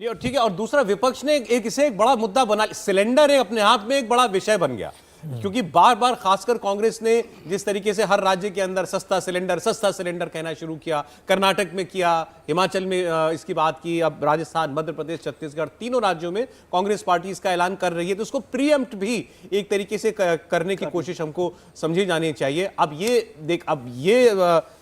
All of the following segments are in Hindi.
नहीं, और ठीक है। और दूसरा, विपक्ष ने इसे एक बड़ा मुद्दा बना, सिलेंडर अपने आप में एक बड़ा विषय बन गया, क्योंकि बार बार खासकर कांग्रेस ने जिस तरीके से हर राज्य के अंदर सस्ता सिलेंडर कहना शुरू किया, कर्नाटक में किया, हिमाचल में इसकी बात की, अब राजस्थान, मध्य प्रदेश, छत्तीसगढ़, तीनों राज्यों में कांग्रेस पार्टी इसका ऐलान कर रही है, तो उसको प्रीएम्प्ट भी एक तरीके से करने की कोशिश हमको समझी जानी चाहिए। अब ये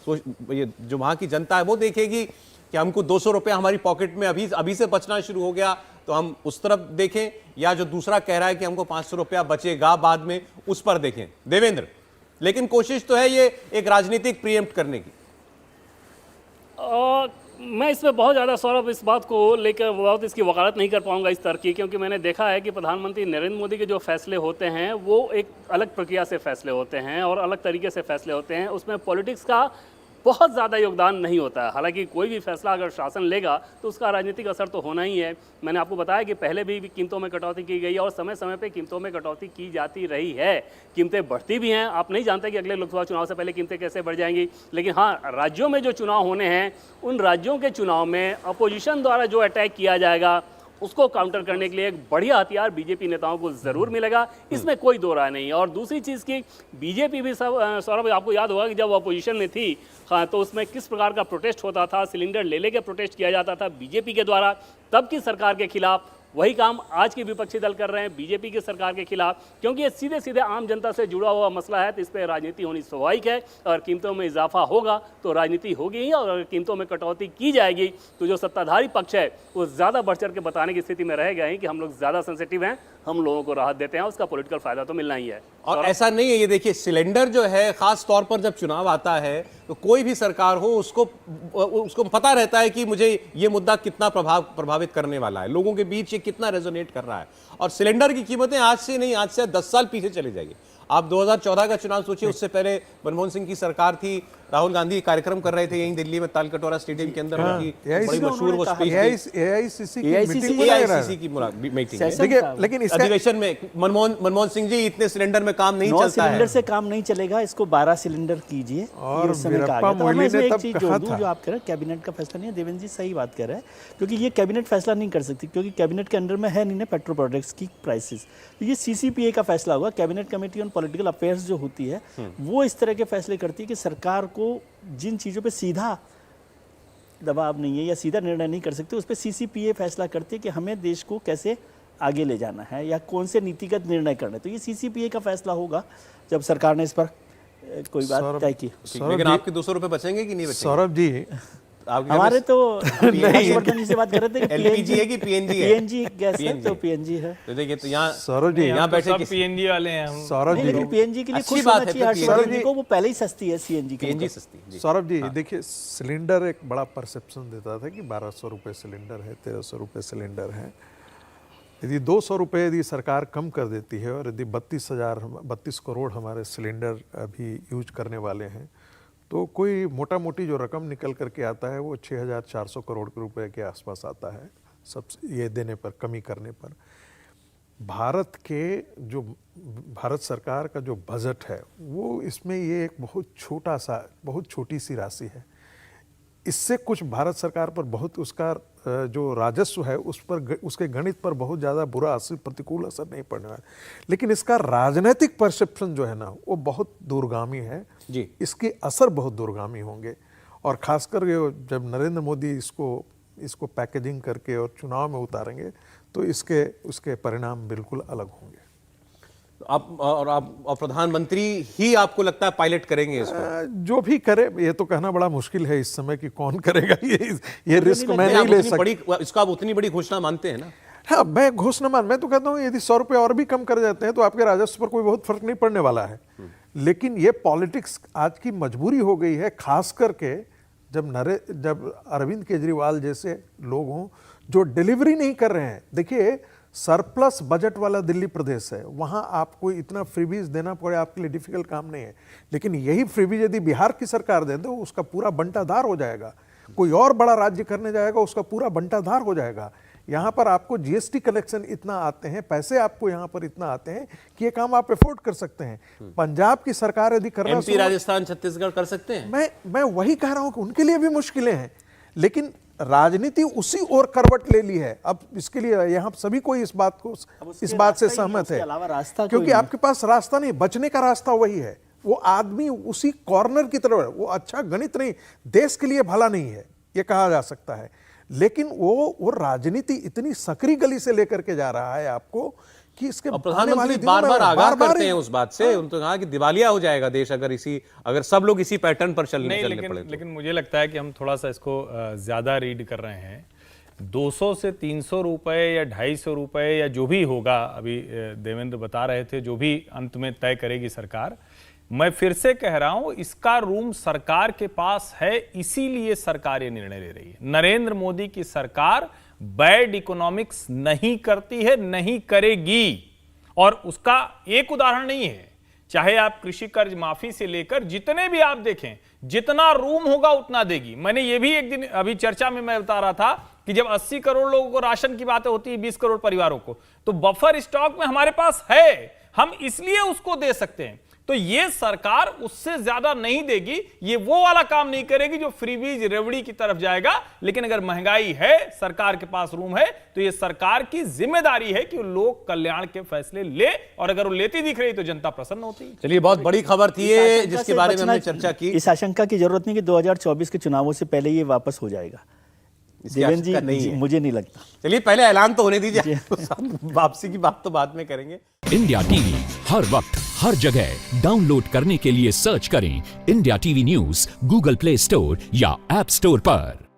जो वहां की जनता है वो देखेगी कि हमको 200 रुपया हमारी पॉकेट में अभी से बचना शुरू हो गया, तो हम उस तरफ देखें, या जो दूसरा कह रहा है कि हमको 500 रुपया बचेगा बाद में, उस पर देखें। देवेंद्र, लेकिन कोशिश तो है ये एक राजनीतिक प्रीएम्प्ट करने की। मैं इसमें बहुत ज़्यादा सौरभ इस बात को लेकर बहुत इसकी वकालत नहीं कर पाऊंगा इस तरह की, क्योंकि मैंने देखा है कि प्रधानमंत्री नरेंद्र मोदी के जो फैसले होते हैं वो एक अलग प्रक्रिया से फैसले होते हैं और अलग तरीके से फैसले होते हैं, उसमें पॉलिटिक्स का बहुत ज़्यादा योगदान नहीं होता है। हालांकि कोई भी फैसला अगर शासन लेगा तो उसका राजनीतिक असर तो होना ही है। मैंने आपको बताया कि पहले भी कीमतों में कटौती की गई है और समय समय पे कीमतों में कटौती की जाती रही है। कीमतें बढ़ती भी हैं, आप नहीं जानते कि अगले लोकसभा चुनाव से पहले कीमतें कैसे बढ़ जाएंगी, लेकिन हाँ, राज्यों में जो चुनाव होने हैं उन राज्यों के चुनाव में अपोजिशन द्वारा जो अटैक किया जाएगा उसको काउंटर करने के लिए एक बढ़िया हथियार बीजेपी नेताओं को जरूर मिलेगा, इसमें कोई दो राय नहीं। और दूसरी चीज़ की बीजेपी भी सौरभ, आपको याद होगा कि जब अपोजिशन में थी, हाँ, तो उसमें किस प्रकार का प्रोटेस्ट होता था, सिलेंडर ले लेके प्रोटेस्ट किया जाता था बीजेपी के द्वारा तब की सरकार के खिलाफ। वही काम आज के विपक्षी दल कर रहे हैं बीजेपी की सरकार के खिलाफ, क्योंकि ये सीधे सीधे आम जनता से जुड़ा हुआ मसला है, तो इस पर राजनीति होनी स्वाभाविक है। और कीमतों में इजाफा होगा तो राजनीति होगी ही, और अगर कीमतों में कटौती की जाएगी तो जो सत्ताधारी पक्ष है वो ज़्यादा बढ़ चढ़ के बताने की स्थिति में रह गए हैं कि हम लोग ज़्यादा सेंसिटिव हैं, हम लोगों को राहत देते हैं, उसका पॉलिटिकल फायदा तो मिलना ही है। और ऐसा नहीं है, ये देखिए, सिलेंडर जो है खास तौर पर जब चुनाव आता है तो कोई भी सरकार हो उसको पता रहता है कि मुझे ये मुद्दा कितना प्रभावित करने वाला है, लोगों के बीच ये कितना रेजोनेट कर रहा है। और सिलेंडर की कीमतें आज से नहीं, आज से 10 साल पीछे चली जाएगी। आप 2014 का चुनाव सोचिए, उससे पहले मनमोहन सिंह की सरकार थी, राहुल गांधी कार्यक्रम कर रहे थे यहीं दिल्ली में तालकटोरा स्टेडियम के अंदर, बड़ी मशहूर वो स्पीच एआईसीसी की मीटिंग है। लेकिन इस अधिवेशन में मनमोहन सिंह जी, इतने सिलेंडर में काम नहीं चलता है, सिलेंडर से काम नहीं चलेगा, इसको 12 सिलेंडर कीजिए। और जो आप कह रहे हैं कैबिनेट का फैसला नहीं है, देवेंद्र जी सही बात कह रहे हैं, क्योंकि ये कैबिनेट फैसला नहीं कर सकती, क्योंकि कैबिनेट के अंडर में है नहीं ना पेट्रोल प्रोडक्ट्स की प्राइसेस, तो ये सीसीपीए का फैसला होगा। Cabinet committee on political affairs जो होती है वो इस तरह के फैसले करती है कि सरकार को जिन चीज़ों पे सीधा दबाव नहीं है या सीधा निर्णय नहीं कर सकते, उस पर सीसीपीए फैसला करती है कि हमें देश को कैसे आगे ले जाना है या कौन से नीतिगत निर्णय करना है। तो ये सीसीपीए का फैसला होगा जब सरकार ने इस पर कोई बात तय की। लेकिन आपके 200 रुपए बचेंगे कि नहीं बचेंगे? सौरभ जी, हमारे तो हर्षवर्धन जी से बात कर रहे थे कि एलपीजी है कि पीएनजी है? पीएनजी गैस है, तो पीएनजी है। तो देखिए, तो यहाँ सौरभ जी, यहाँ बैठे सब पीएनजी वाले हैं हम। सौरभ जी, लेकिन पीएनजी के लिए अच्छी खुश बात होना है, चाहिए हर्षवर्धन जी को, वो पहले ही सस्ती है सीएनजी की। पीएनजी सस्ती। सौरभ जी देखिए, सिलेंडर एक बड़ा परसेप्शन देता था कि 1200 रुपये सिलेंडर है, 1300 रुपये सिलेंडर है। यदि 200 रुपये यदि सरकार कम कर देती है और यदि 32 करोड़ हमारे सिलेंडर अभी यूज करने वाले हैं, तो कोई मोटा मोटी जो रकम निकल करके आता है वो 6400 करोड़ रुपए के आसपास आता है, सब ये देने पर, कमी करने पर। भारत सरकार का जो बजट है वो, इसमें ये एक बहुत छोटी सी राशि है। इससे कुछ भारत सरकार पर बहुत, उसका जो राजस्व है उस पर, उसके गणित पर बहुत ज़्यादा बुरा प्रतिकूल असर नहीं पड़ने वाला, लेकिन इसका राजनीतिक परसेप्शन जो है ना वो बहुत दूरगामी है जी। इसके असर बहुत दूरगामी होंगे, और खासकर जब नरेंद्र मोदी इसको पैकेजिंग करके और चुनाव में उतारेंगे तो उसके परिणाम बिल्कुल अलग होंगे। आप प्रधानमंत्री ही आपको लगता है पायलट करेंगे इसको? जो भी करे, ये तो कहना बड़ा मुश्किल है इस समय कि कौन करेगा, ये रिस्क मैं नहीं ले सकता। इसको आप उतनी बड़ी घोषणा मानते हैं ना? हाँ, मैं तो कहता हूँ यदि 100 रुपये और भी कम कर जाते हैं तो आपके राजस्व पर कोई बहुत फर्क नहीं पड़ने वाला है। लेकिन ये पॉलिटिक्स आज की मजबूरी हो गई है, खास करके जब अरविंद केजरीवाल जैसे लोग हों जो डिलीवरी नहीं कर रहे हैं। देखिए, सरप्लस बजट वाला दिल्ली प्रदेश है, वहाँ आपको इतना फ्रीबीज देना पड़े आपके लिए डिफिकल्ट काम नहीं है, लेकिन यही फ्रीबीज यदि बिहार की सरकार दे दो उसका पूरा बंटाधार हो जाएगा। कोई और बड़ा राज्य करने जाएगा उसका पूरा बंटाधार हो जाएगा। यहाँ पर आपको जीएसटी कलेक्शन इतना आते हैं, पैसे आपको यहाँ पर इतना आते हैं कि ये काम आप अफोर्ड कर सकते हैं। पंजाब की सरकार यदि करना, एमपी, राजस्थान, छत्तीसगढ़ कर सकते हैं। मैं वही कह रहा हूँ कि उनके लिए भी मुश्किलें हैं, लेकिन राजनीति उसी ओर करवट ले ली है। अब इसके लिए यहाँ सभी कोई इस बात से सहमत है, क्योंकि आपके पास रास्ता नहीं, बचने का रास्ता वही है। वो आदमी उसी कॉर्नर की तरफ, वो अच्छा गणित नहीं, देश के लिए भला नहीं है ये कहा जा सकता है, लेकिन वो राजनीति इतनी सकरी गली से लेकर के जा रहा है आपको कि इसके प्रधानमंत्री बार बार आगाह करते हैं उस बात से। उन्होंने कहा कि दिवालिया हो जाएगा देश अगर सब लोग इसी पैटर्न पर चलने पड़े तो। लेकिन मुझे लगता है कि हम थोड़ा सा इसको ज्यादा रीड कर रहे हैं। 200 से 300 रुपए या 250 रुपए या जो भी होगा, अभी देवेंद्र बता रहे थे, जो भी अंत में तय करेगी सरकार। मैं फिर से कह रहा हूं, इसका रूम सरकार के पास है, इसीलिए सरकार ये निर्णय ले रही है। नरेंद्र मोदी की सरकार बैड इकोनॉमिक्स नहीं करती है, नहीं करेगी। और उसका एक उदाहरण नहीं है, चाहे आप कृषि कर्ज माफी से लेकर जितने भी आप देखें, जितना रूम होगा उतना देगी। मैंने ये भी एक दिन अभी चर्चा में मैं बता रहा था कि जब 80 करोड़ लोगों को राशन की बातें होती है, 20 करोड़ परिवारों को, तो बफर स्टॉक में हमारे पास है, हम इसलिए उसको दे सकते हैं। तो ये सरकार उससे ज्यादा नहीं देगी, ये वो वाला काम नहीं करेगी जो फ्रीबीज रेवड़ी की तरफ जाएगा। लेकिन अगर महंगाई है, सरकार के पास रूम है, तो ये सरकार की जिम्मेदारी है कि लोग कल्याण के फैसले ले, और अगर वो लेती दिख रही तो जनता प्रसन्न होती। चलिए, बहुत बड़ी खबर थी ये, जिसके बारे में हमने चर्चा की। इस आशंका की जरूरत नहीं कि 2024 के चुनावों से पहले ये वापस हो जाएगा। देवेंद्र जी, मुझे नहीं लगता। चलिए, पहले ऐलान तो होने दीजिए, वापसी की बात तो बाद में करेंगे। इंडिया टीवी हर वक्त हर जगह डाउनलोड करने के लिए सर्च करें India TV news Google play store या ऐप स्टोर पर।